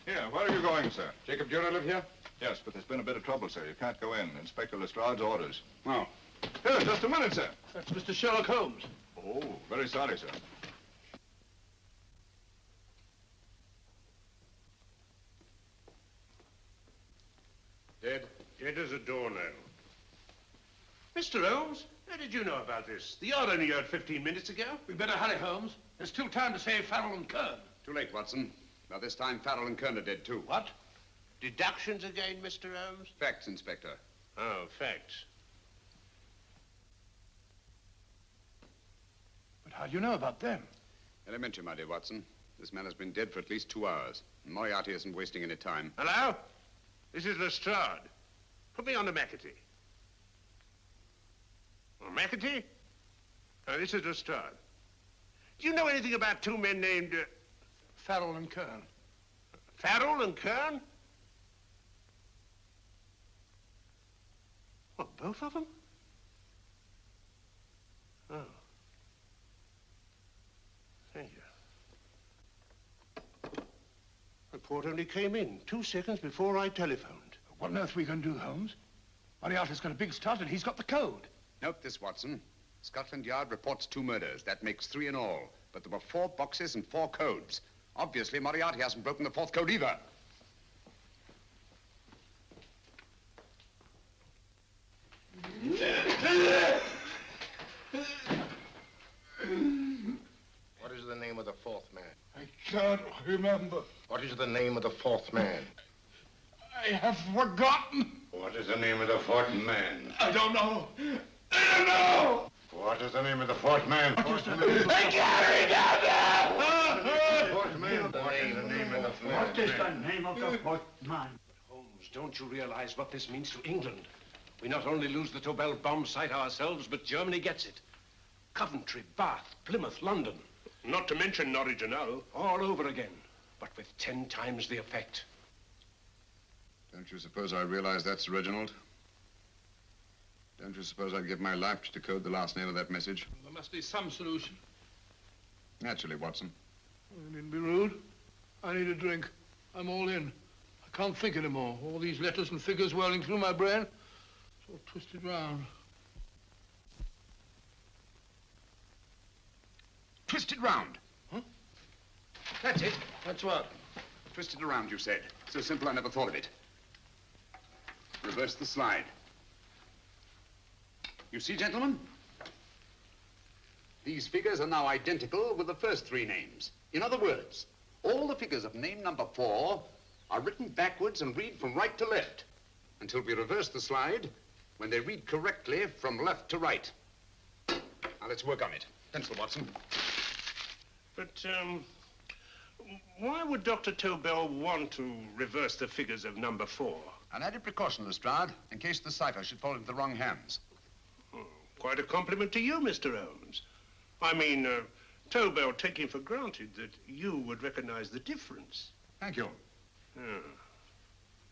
Here, where are you going, sir? Jacob Dura live here? Yes, but there's been a bit of trouble, sir. You can't go in. Inspector Lestrade's orders. Oh. Here, just a minute, sir. That's Mr. Sherlock Holmes. Oh, very sorry, sir. Dead? Dead as a doornail. Mr. Holmes, how did you know about this? The yard only heard 15 minutes ago. We better hurry, Holmes. There's still time to save Farrell and Kern. Too late, Watson. By this time, Farrell and Kern are dead, too. What? Deductions again, Mr. Holmes? Facts, Inspector. Oh, facts. But how do you know about them? Elementary, my dear Watson. This man has been dead for at least 2 hours. Moriarty isn't wasting any time. Hello? This is Lestrade. Put me on to McAtee. Oh, McAtee? Oh, this is Lestrade. Do you know anything about 2 men named... Farrell and Kern. Farrell and Kern? What, both of them? Oh. Thank you. Report only came in 2 seconds before I telephoned. What on earth are we going to do, Holmes? Moriarty's got a big start and he's got the code. Note this, Watson. Scotland Yard reports 2 murders. That makes 3 in all. But there were 4 boxes and 4 codes. Obviously, Moriarty hasn't broken the 4th code either. What is the name of the 4th man? I can't remember. What is the name of the 4th man? I have forgotten. What is the name of the 4th man? I don't know. I don't know. What is the name of the 4th man? I can't remember. What is the name of the 4th man? What is the name of the 4th man? Holmes, don't you realize what this means to England? We not only lose the Tobel bomb site ourselves, but Germany gets it. Coventry, Bath, Plymouth, London. Not to mention Norwich and Hull. All over again, but with 10 times the effect. Don't you suppose I realize that's Reginald? Don't you suppose I'd give my life to decode the last name of that message? There must be some solution. Naturally, Watson. I needn't be rude. I need a drink. I'm all in. I can't think anymore. All these letters and figures whirling through my brain. It's all twisted round. Twisted round. Huh? That's it. That's what? Twisted around, you said. So simple, I never thought of it. Reverse the slide. You see, gentlemen? These figures are now identical with the first 3 names. In other words, all the figures of name number 4 are written backwards and read from right to left until we reverse the slide when they read correctly from left to right. Now, let's work on it. Pencil, Watson. But, why would Dr. Tobel want to reverse the figures of number 4? An added precaution, Lestrade, in case the cipher should fall into the wrong hands. Quite a compliment to you, Mr. Holmes. I mean, Tobel taking for granted that you would recognize the difference. Thank you.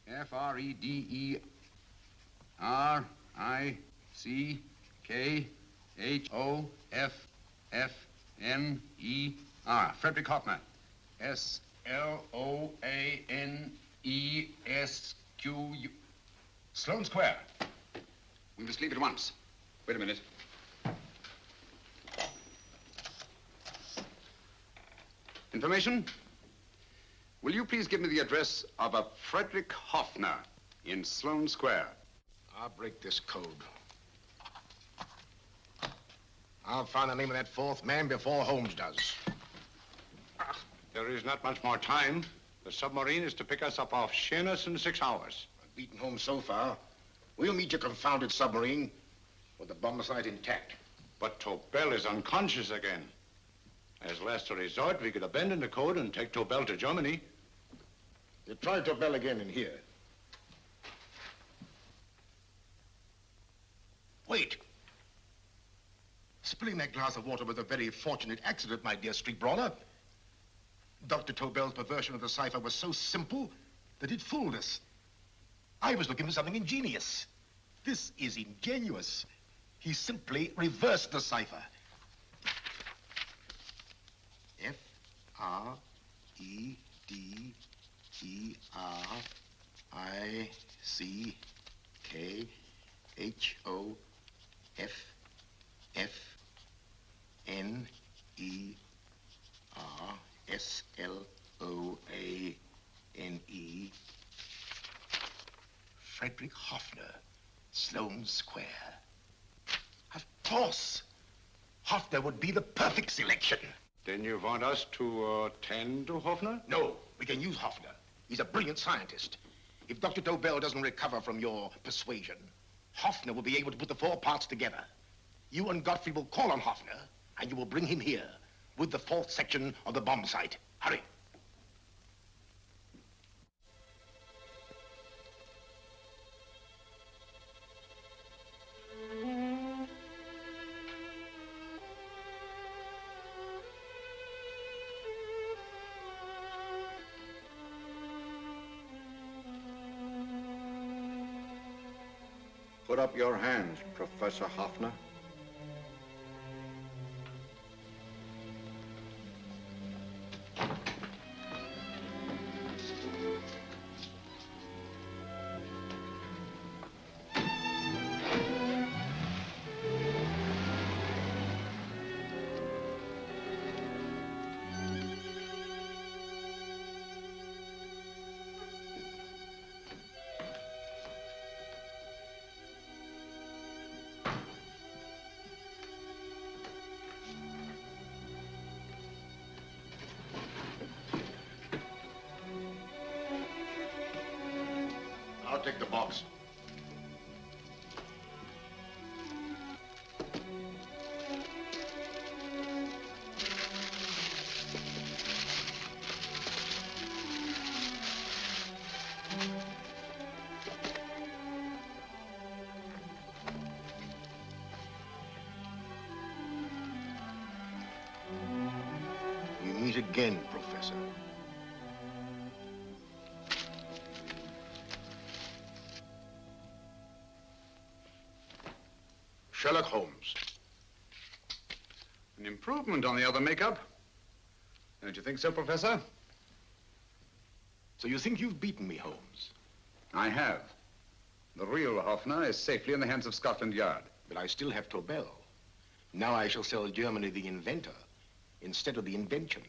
F-R-E-D-E-R-I-C-K-H-O-F-F-N-E-R. Frederick Hoffner. S-L-O-A-N-E-S-Q-U. Sloane Square. We must leave at once. Wait a minute. Information? Will you please give me the address of a Frederick Hoffner in Sloane Square? I'll break this code. I'll find the name of that fourth man before Holmes does. There is not much more time. The submarine is to pick us up off Sheerness in 6 hours. I've beaten Holmes so far. We'll meet your confounded submarine with the bombsite intact. But Tobel is unconscious again. As last resort, we could abandon the code and take Tobel to Germany. You try Tobel again in here. Wait. Spilling that glass of water was a very fortunate accident, my dear street brawler. Dr. Tobel's perversion of the cipher was so simple that it fooled us. I was looking for something ingenious. This is ingenious. He simply reversed the cipher. F-R-E-D-E-R-I-C-K-H-O-F-F-N-E-R. Frederick Hoffner, Sloane Square. Of course. Hoffner would be the perfect selection. Then you want us to tend to Hoffner? No, we can use Hoffner. He's a brilliant scientist. If Dr. Tobel doesn't recover from your persuasion, Hoffner will be able to put the 4 parts together. You and Godfrey will call on Hoffner, and you will bring him here with the 4th section of the bomb site. Hurry. Put up your hands, Professor Hoffner. I'll take the box. We meet again, Professor. Sherlock Holmes. An improvement on the other makeup. Don't you think so, Professor? So you think you've beaten me, Holmes? I have. The real Hoffner is safely in the hands of Scotland Yard. But I still have Tobel. Now I shall sell Germany the inventor instead of the invention.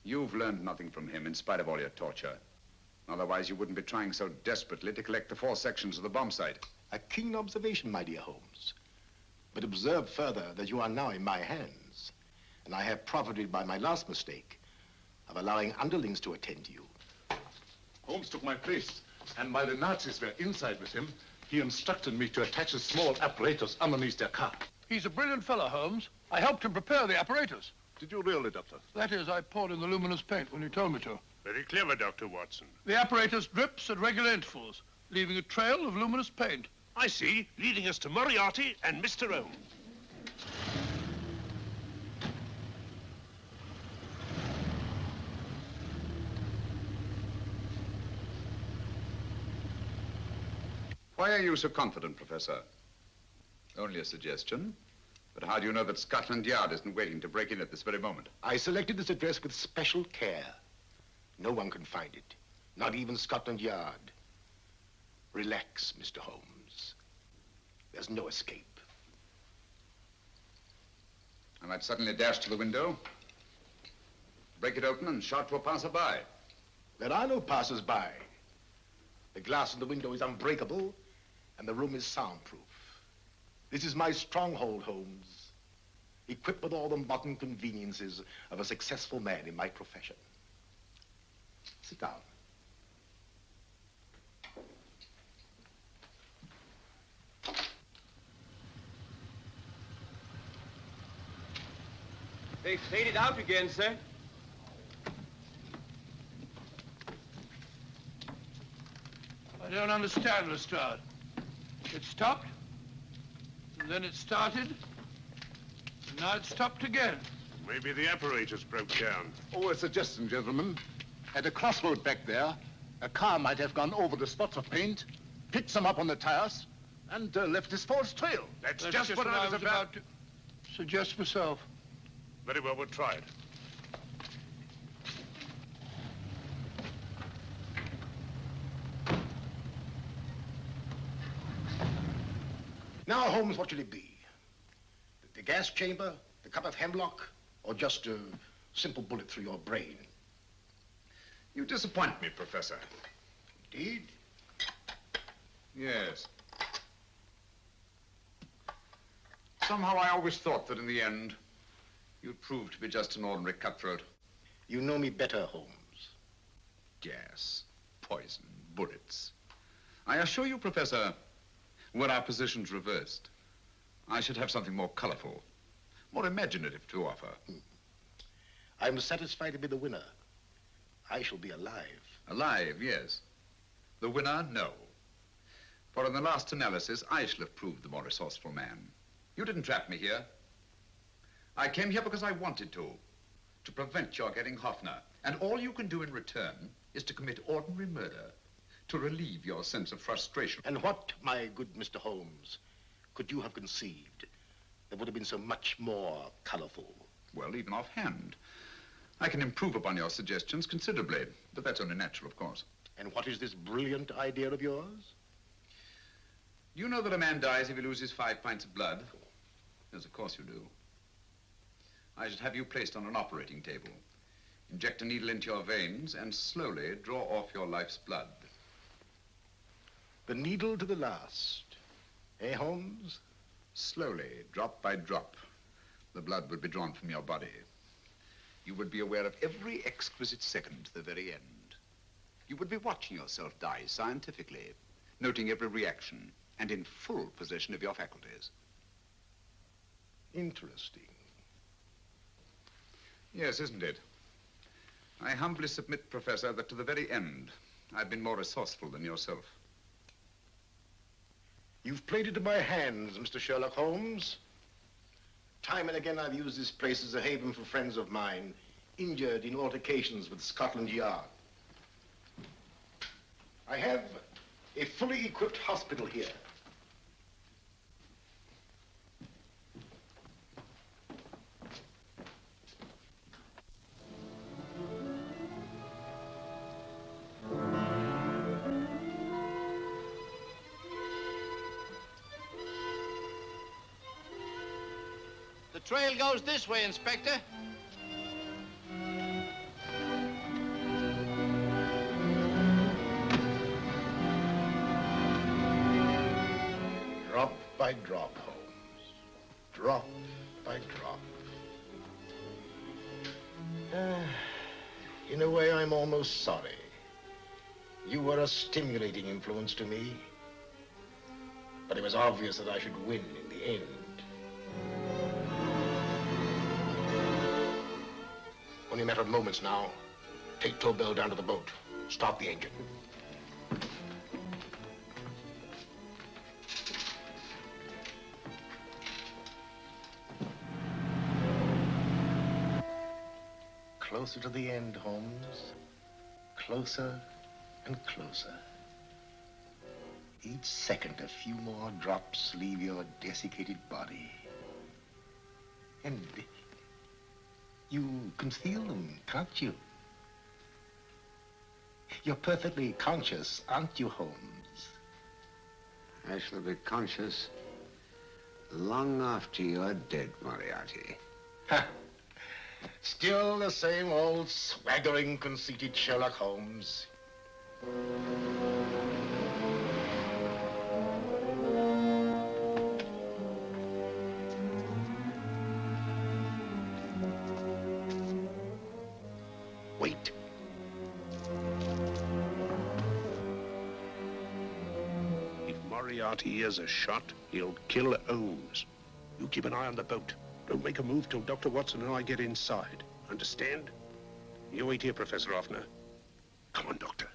You've learned nothing from him in spite of all your torture. Otherwise, you wouldn't be trying so desperately to collect the 4 sections of the bomb site. A keen observation, my dear Holmes. But observe further that you are now in my hands, and I have profited by my last mistake of allowing underlings to attend to you. Holmes took my place, and while the Nazis were inside with him, he instructed me to attach a small apparatus underneath their car. He's a brilliant fellow, Holmes. I helped him prepare the apparatus. Did you really, Doctor? That is, I poured in the luminous paint when you told me to. Very clever, Dr. Watson. The apparatus drips at regular intervals, leaving a trail of luminous paint. I see, leading us to Moriarty and Mr. Holmes. Why are you so confident, Professor? Only a suggestion. But how do you know that Scotland Yard isn't waiting to break in at this very moment? I selected this address with special care. No one can find it, not even Scotland Yard. Relax, Mr. Holmes. There's no escape. I might suddenly dash to the window, break it open, and shout to a passerby. There are no passers-by. The glass in the window is unbreakable, and the room is soundproof. This is my stronghold, Holmes, equipped with all the modern conveniences of a successful man in my profession. Sit down. They faded out again, sir. I don't understand, Lestrade. It stopped, and then it started, and now it stopped again. Maybe the apparatus broke down. Oh, a suggestion, gentlemen. At a crossroad back there, a car might have gone over the spots of paint, picked them up on the tires, and left this false trail. That's just what I was about to suggest myself. Very well, we'll try it. Now, Holmes, what should it be? The gas chamber, the cup of hemlock, or just a simple bullet through your brain? You disappoint me, Professor. Indeed? Yes. Somehow I always thought that in the end, you'd prove to be just an ordinary cutthroat. You know me better, Holmes. Gas, poison, bullets. I assure you, Professor, were our positions reversed, I should have something more colorful, more imaginative to offer. I'm satisfied to be the winner. I shall be alive. Alive, yes. The winner, no. For in the last analysis, I shall have proved the more resourceful man. You didn't trap me here. I came here because I wanted to prevent your getting Hoffner. And all you can do in return is to commit ordinary murder to relieve your sense of frustration. And what, my good Mr. Holmes, could you have conceived that would have been so much more colorful? Well, even offhand, I can improve upon your suggestions considerably, but that's only natural, of course. And what is this brilliant idea of yours? You know that a man dies if he loses 5 pints of blood? Yes, of course you do. I should have you placed on an operating table, inject a needle into your veins, and slowly draw off your life's blood. The needle to the last. Eh, Holmes? Slowly, drop by drop, the blood would be drawn from your body. You would be aware of every exquisite second to the very end. You would be watching yourself die scientifically, noting every reaction, and in full possession of your faculties. Interesting. Yes, isn't it? I humbly submit, Professor, that to the very end, I've been more resourceful than yourself. You've played into my hands, Mr. Sherlock Holmes. Time and again, I've used this place as a haven for friends of mine, injured in altercations with Scotland Yard. I have a fully equipped hospital here. The trail goes this way, Inspector. Drop by drop, Holmes. Drop by drop. In a way, I'm almost sorry. You were a stimulating influence to me. But it was obvious that I should win in the end. Only a matter of moments now. Take Tobel down to the boat. Start the engine. Closer to the end, Holmes. Closer and closer. Each second, a few more drops leave your desiccated body. And you can feel them, can't you? You're perfectly conscious, aren't you, Holmes? I shall be conscious long after you're dead, Moriarty. Ha! Still the same old swaggering, conceited Sherlock Holmes. Wait. If Moriarty hears a shot, he'll kill Holmes. You keep an eye on the boat. Don't make a move till Dr. Watson and I get inside. Understand? You wait here, Professor Offner. Come on, Doctor.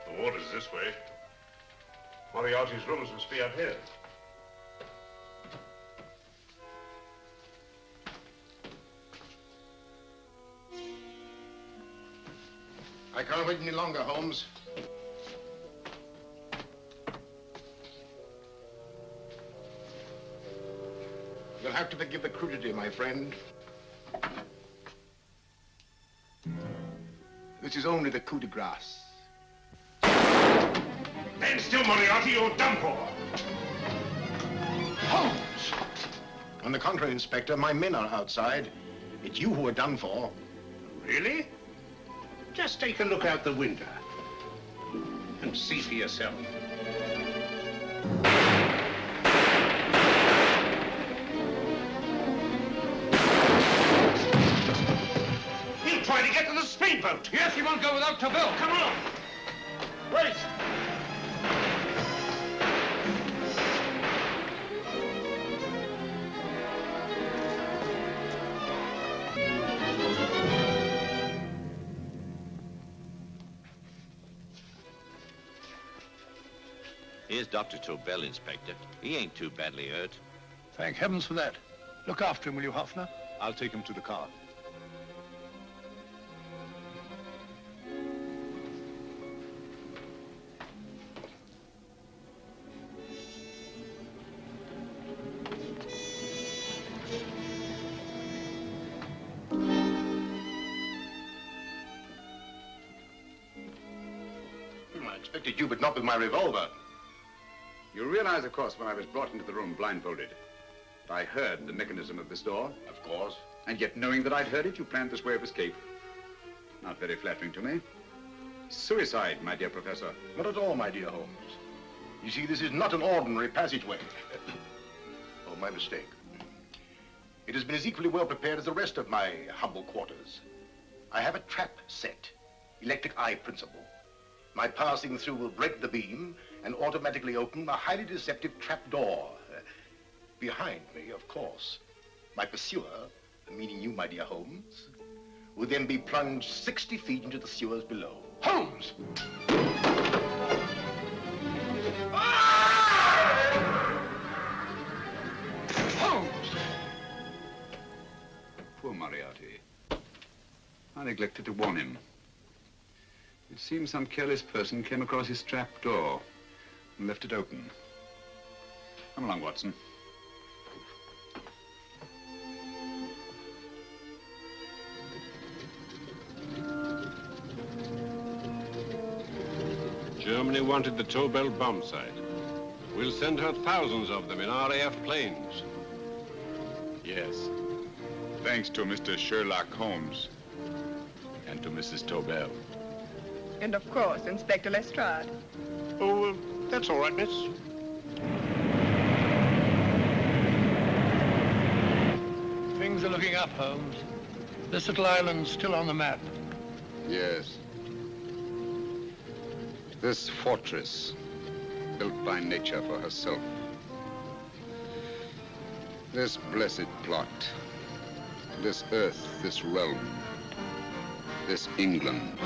The water's this way. Moriarty's rooms must be up here. I can't wait any longer, Holmes. You'll have to forgive the crudity, my friend. This is only the coup de grace. Stand still, Moriarty, you're done for. Holmes! On the contrary, Inspector, my men are outside. It's you who are done for. Really? Just take a look out the window and see for yourself. He'll try to get to the speedboat. Yes, he won't go without Tobel. Come on. Wait. Here's Dr. Tobel, Inspector. He ain't too badly hurt. Thank heavens for that. Look after him, will you, Hoffner? I'll take him to the car. I expected you, but not with my revolver. You realize, of course, when I was brought into the room blindfolded, that I heard the mechanism of this door? Of course. And yet, knowing that I'd heard it, you planned this way of escape. Not very flattering to me. Suicide, my dear Professor. Not at all, my dear Holmes. You see, this is not an ordinary passageway. Oh, my mistake. It has been as equally well prepared as the rest of my humble quarters. I have a trap set, electric eye principle. My passing through will break the beam and automatically open a highly deceptive trap door. Behind me, of course, my pursuer, meaning you, my dear Holmes, would then be plunged 60 feet into the sewers below. Holmes! Holmes! Poor Moriarty. I neglected to warn him. It seems some careless person came across his trap door and left it open. Come along, Watson. Germany wanted the Tobel bomb site. We'll send her thousands of them in RAF planes. Yes. Thanks to Mr. Sherlock Holmes and to Mrs. Tobel. And of course, Inspector Lestrade. Oh, that's all right, miss. Things are looking up, Holmes. This little island's still on the map. Yes. This fortress, built by nature for herself. This blessed plot. This earth, this realm. This England.